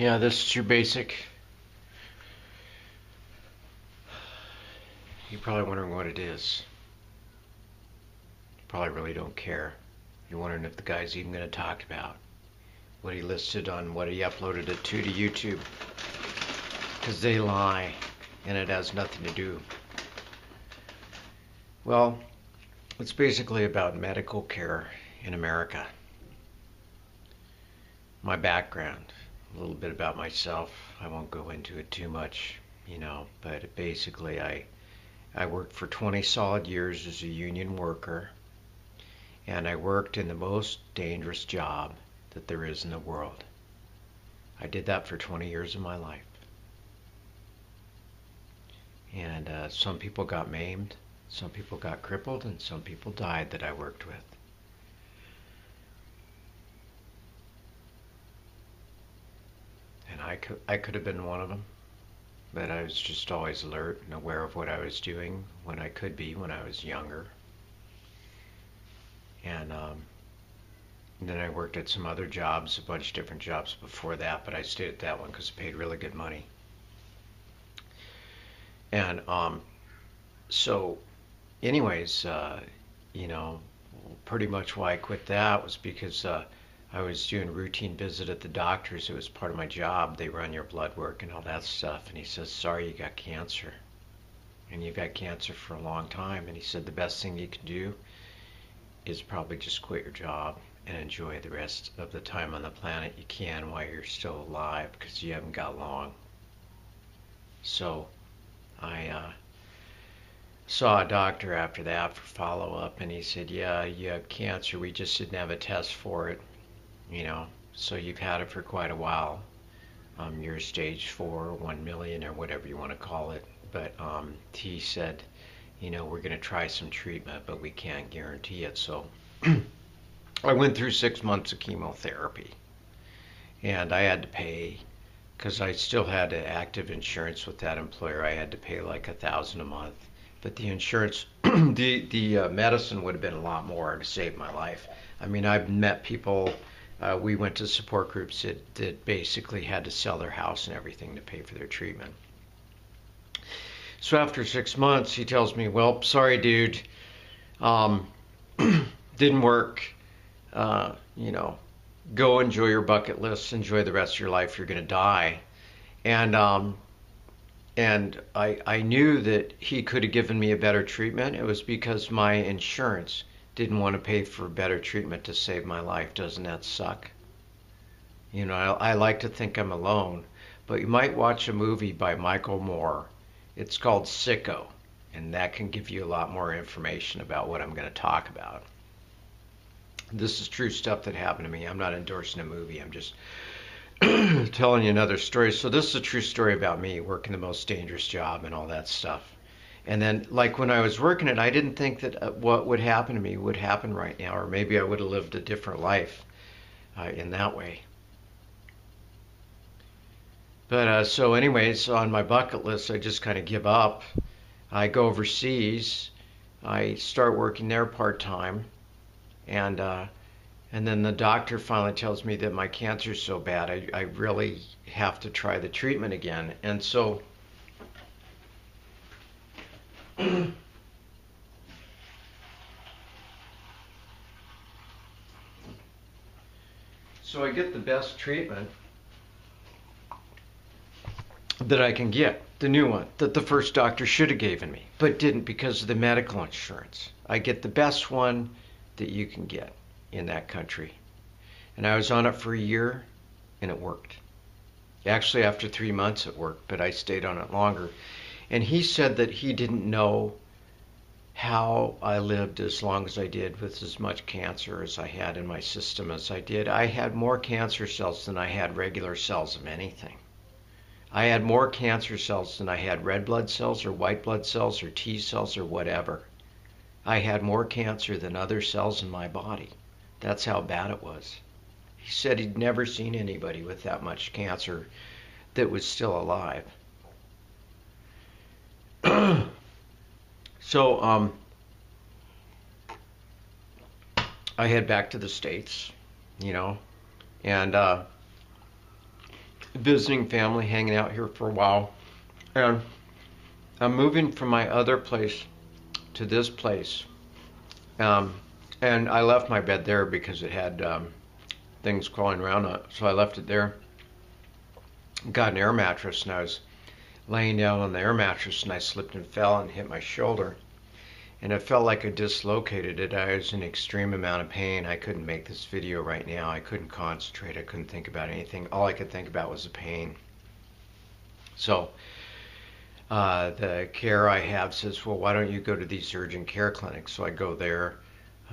Yeah, this is your basic. You're probably wondering what it is. You probably really don't care. You're wondering if the guy's even going to talk about what he listed on what he uploaded it to YouTube. Because they lie, and it has nothing to do. Well, it's basically about medical care in America. My background, a little bit about myself. I won't go into it too much, but basically I worked for 20 solid years as a union worker, and I worked in the most dangerous job that there is in the world. I did that for 20 years of my life. And some people got maimed, some people got crippled, and some people died that I worked with. And I could have been one of them, but I was just always alert and aware of what I was doing when I could be when I was younger. And then I worked at some other jobs, a bunch of different jobs before that, but I stayed at that one because it paid really good money. And so anyways, pretty much why I quit that was because I was doing routine visit at the doctor's. It was part of my job. They run your blood work and all that stuff. And he says, sorry, you got cancer. And you've got cancer for a long time. And he said the best thing you can do is probably just quit your job and enjoy the rest of the time on the planet you can while you're still alive, because you haven't got long. So I saw a doctor after that for follow-up, and he said, yeah, you have cancer. We just didn't have a test for it, so you've had it for quite a while. You're stage 4, 1 million, or whatever you want to call it. But he said, we're going to try some treatment, but we can't guarantee it. So I went through 6 months of chemotherapy, and I had to pay, because I still had active insurance with that employer. I had to pay like $1,000 a month. But the insurance, the medicine would have been a lot more to save my life. I mean, I've met people. We went to support groups that basically had to sell their house and everything to pay for their treatment. So after 6 months, he tells me, well, sorry, dude, didn't work. Go enjoy your bucket list, enjoy the rest of your life. You're going to die. And I knew that he could have given me a better treatment. It was because my insurance didn't want to pay for better treatment to save my life. Doesn't that suck? I like to think I'm alone, but you might watch a movie by Michael Moore. It's called Sicko, and that can give you a lot more information about what I'm going to talk about. This is true stuff that happened to me. I'm not endorsing a movie. I'm just telling you another story. So this is a true story about me working the most dangerous job and all that stuff. And then, like, when I was working it, I didn't think that what would happen to me would happen right now, or maybe I would have lived a different life in that way. But so anyways, on my bucket list, I just kind of give up. I go overseas. I start working there part-time. And then the doctor finally tells me that my cancer is so bad, I really have to try the treatment again. And so so I get the best treatment that I can get, the new one that the first doctor should have given me, but didn't because of the medical insurance. I get the best one that you can get in that country. And I was on it for a year, and it worked. Actually, after 3 months it worked, but I stayed on it longer. And he said that he didn't know how I lived as long as I did with as much cancer as I had in my system as I did. I had more cancer cells than I had regular cells of anything. I had more cancer cells than I had red blood cells or white blood cells or T cells or whatever. I had more cancer than other cells in my body. That's how bad it was. He said he'd never seen anybody with that much cancer that was still alive. So I head back to the States, and visiting family, hanging out here for a while. And I'm moving from my other place to this place. Um, and I left my bed there because it had things crawling around on it. So I left it there. Got an air mattress, and I was laying down on the air mattress, and I slipped and fell and hit my shoulder. And it felt like I dislocated it. I was in extreme amount of pain. I couldn't make this video right now. I couldn't concentrate. I couldn't think about anything. All I could think about was the pain. So the care I have says, well, why don't you go to these urgent care clinics? So I go there.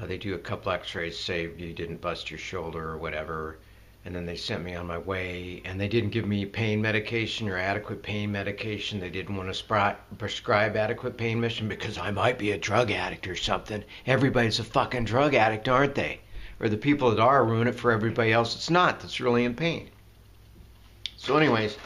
They do a couple x-rays, say you didn't bust your shoulder or whatever. And then they sent me on my way, and they didn't give me pain medication or adequate pain medication. They didn't want to prescribe adequate pain medication because I might be a drug addict or something. Everybody's a fucking drug addict, aren't they? Or the people that are ruin it for everybody else that's not, that's really in pain. So anyways,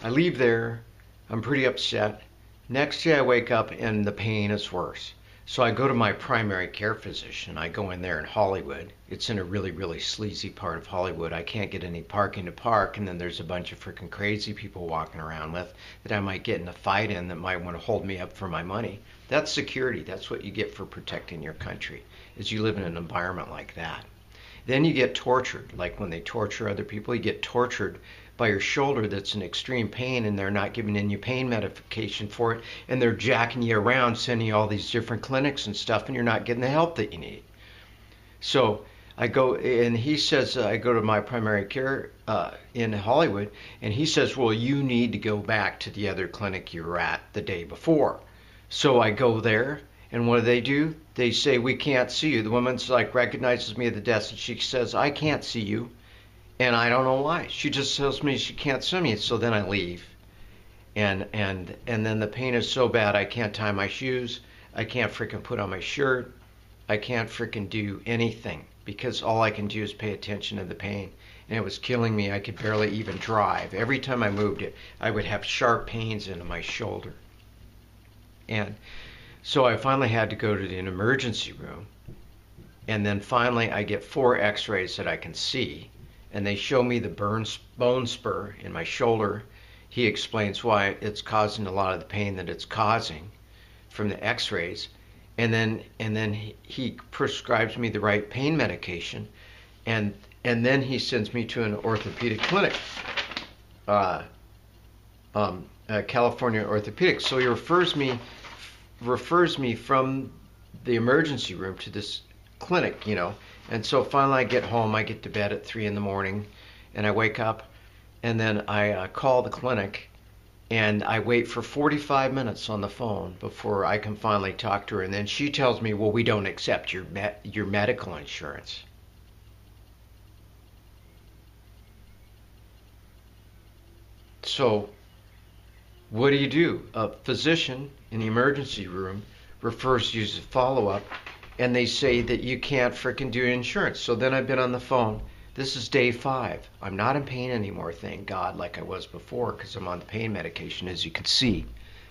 I leave there. I'm pretty upset. Next day I wake up and the pain is worse. So I go to my primary care physician. I go in there in Hollywood. It's in a really, really sleazy part of Hollywood. I can't get any parking to park, and then there's a bunch of freaking crazy people walking around with that I might get in a fight in that might want to hold me up for my money. That's security. That's what you get for protecting your country, is you live in an environment like that. Then you get tortured. Like when they torture other people, you get tortured by your shoulder that's in extreme pain, and they're not giving you pain medication for it, and they're jacking you around, sending you all these different clinics and stuff, and you're not getting the help that you need. So I go, and he says, I go to my primary care in Hollywood, and he says, well, you need to go back to the other clinic you were at the day before. So I go there, and what do? They say, we can't see you. The woman's like, recognizes me at the desk, and she says, I can't see you. And I don't know why. She just tells me she can't see me. So then I leave. And then the pain is so bad I can't tie my shoes. I can't freaking put on my shirt. I can't freaking do anything because all I can do is pay attention to the pain. And it was killing me. I could barely even drive. Every time I moved it, I would have sharp pains into my shoulder. And so I finally had to go to the emergency room. And then finally I get 4 x-rays that I can see. And they show me the bone spur in my shoulder. He explains why it's causing a lot of the pain that it's causing from the x-rays. And then he prescribes me the right pain medication. And then he sends me to an orthopedic clinic, California Orthopedics. So he refers me from the emergency room to this clinic, And so finally I get home, I get to bed at 3 in the morning, and I wake up, and then I call the clinic, and I wait for 45 minutes on the phone before I can finally talk to her, and then she tells me, well, we don't accept your medical insurance. So what do? A physician in the emergency room refers you to follow-up, and they say that you can't frickin' do insurance. So then I've been on the phone. This is day 5. I'm not in pain anymore, thank God, like I was before, because I'm on the pain medication, as you can see.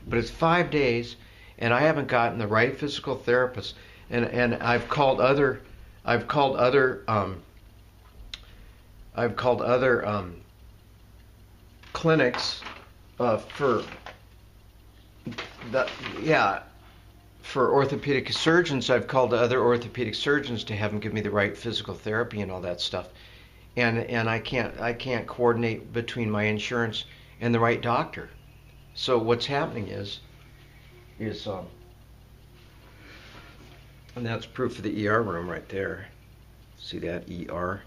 But it's 5 days, and I haven't gotten the right physical therapist. And I've called other clinics for orthopedic surgeons. I've called other orthopedic surgeons to have them give me the right physical therapy and all that stuff, and I can't coordinate between my insurance and the right doctor. So what's happening is and that's proof of the ER room right there. See that ER?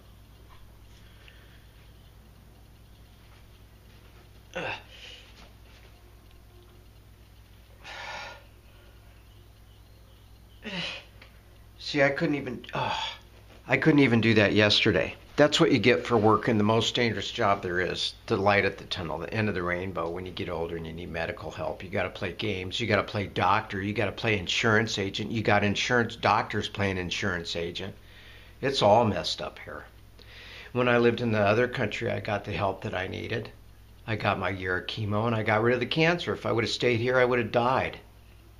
See, I couldn't even do that yesterday. That's what you get for working the most dangerous job there is, the light at the tunnel, the end of the rainbow when you get older and you need medical help. You got to play games. You got to play doctor. You got to play insurance agent. You got insurance doctors playing insurance agent. It's all messed up here. When I lived in the other country, I got the help that I needed. I got my year of chemo and I got rid of the cancer. If I would have stayed here, I would have died.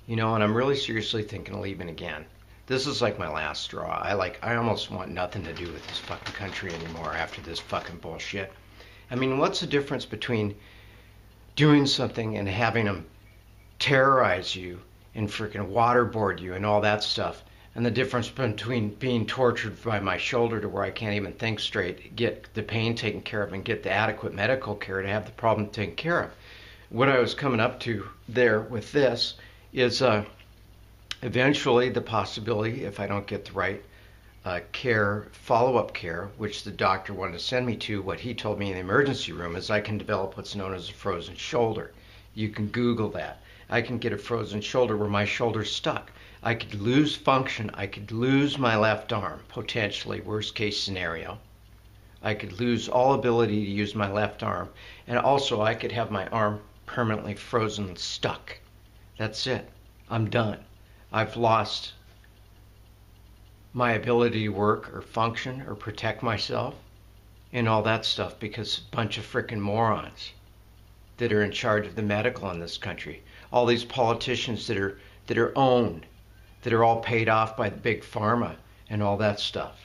And I'm really seriously thinking of leaving again. This is like my last straw. I almost want nothing to do with this fucking country anymore after this fucking bullshit. I mean, what's the difference between doing something and having them terrorize you and freaking waterboard you and all that stuff, and the difference between being tortured by my shoulder to where I can't even think straight, get the pain taken care of, and get the adequate medical care to have the problem taken care of? What I was coming up to there with this is eventually the possibility, if I don't get the right care, follow-up care, which the doctor wanted to send me to, what he told me in the emergency room is I can develop what's known as a frozen shoulder. You can Google that. I can get a frozen shoulder where my shoulder's stuck. I could lose function. I could lose my left arm, potentially, worst case scenario. I could lose all ability to use my left arm. And also I could have my arm permanently frozen and stuck. That's it. I'm done. I've lost my ability to work or function or protect myself and all that stuff because a bunch of frickin' morons that are in charge of the medical in this country. All these politicians that are owned, that are all paid off by the big pharma and all that stuff.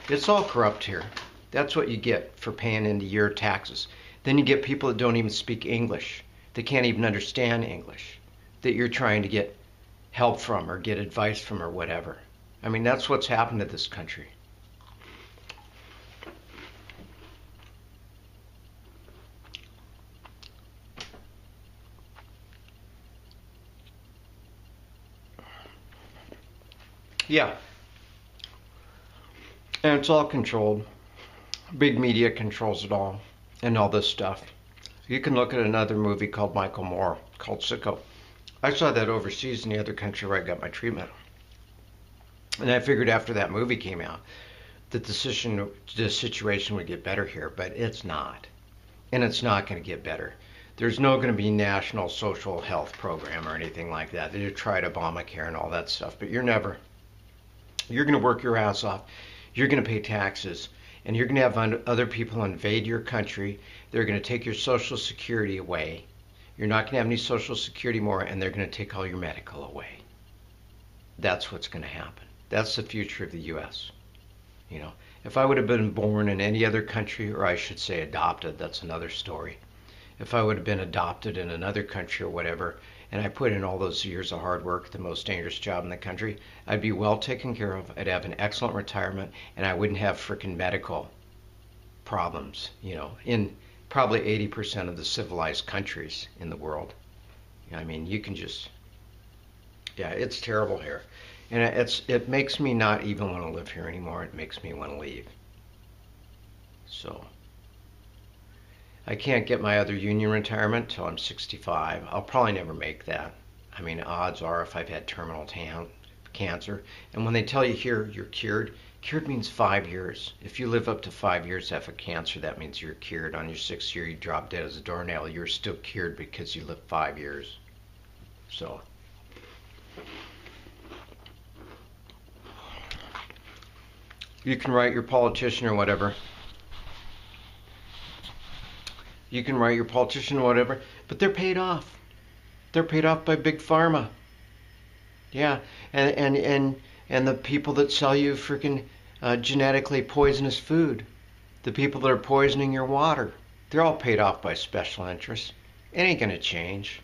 It's all corrupt here. That's what you get for paying into your taxes. Then you get people that don't even speak English. They can't even understand English, that you're trying to get help from or get advice from or whatever. I mean, that's what's happened to this country. Yeah. And it's all controlled. Big media controls it all and all this stuff. You can look at another movie called Michael Moore, called Sicko. I saw that overseas in the other country where I got my treatment. And I figured after that movie came out that the situation would get better here, but it's not. And it's not going to get better. There's no going to be national social health program or anything like that. They tried Obamacare and all that stuff, but you're going to work your ass off. You're going to pay taxes, and you're going to have other people invade your country. They're going to take your Social Security away. You're not going to have any Social Security more, and they're going to take all your medical away. That's what's going to happen. That's the future of the U.S. You know, if I would have been born in any other country, or I should say adopted, that's another story. If I would have been adopted in another country or whatever, and I put in all those years of hard work, the most dangerous job in the country, I'd be well taken care of. I'd have an excellent retirement, and I wouldn't have frickin' medical problems, you know, in probably 80% of the civilized countries in the world. I mean, you can just, yeah, it's terrible here. And it makes me not even want to live here anymore. It makes me want to leave. So I can't get my other union retirement till I'm 65. I'll probably never make that. I mean, odds are if I've had terminal cancer. And when they tell you here you're cured means 5 years. If you live up to 5 years after cancer, that means you're cured. On your 6th year, you drop dead as a doornail. You're still cured because you lived 5 years. So you can write your politician or whatever. You can write your politician or whatever, but they're paid off. They're paid off by big pharma. Yeah, and the people that sell you freaking genetically poisonous food, the people that are poisoning your water, they're all paid off by special interests. It ain't gonna change.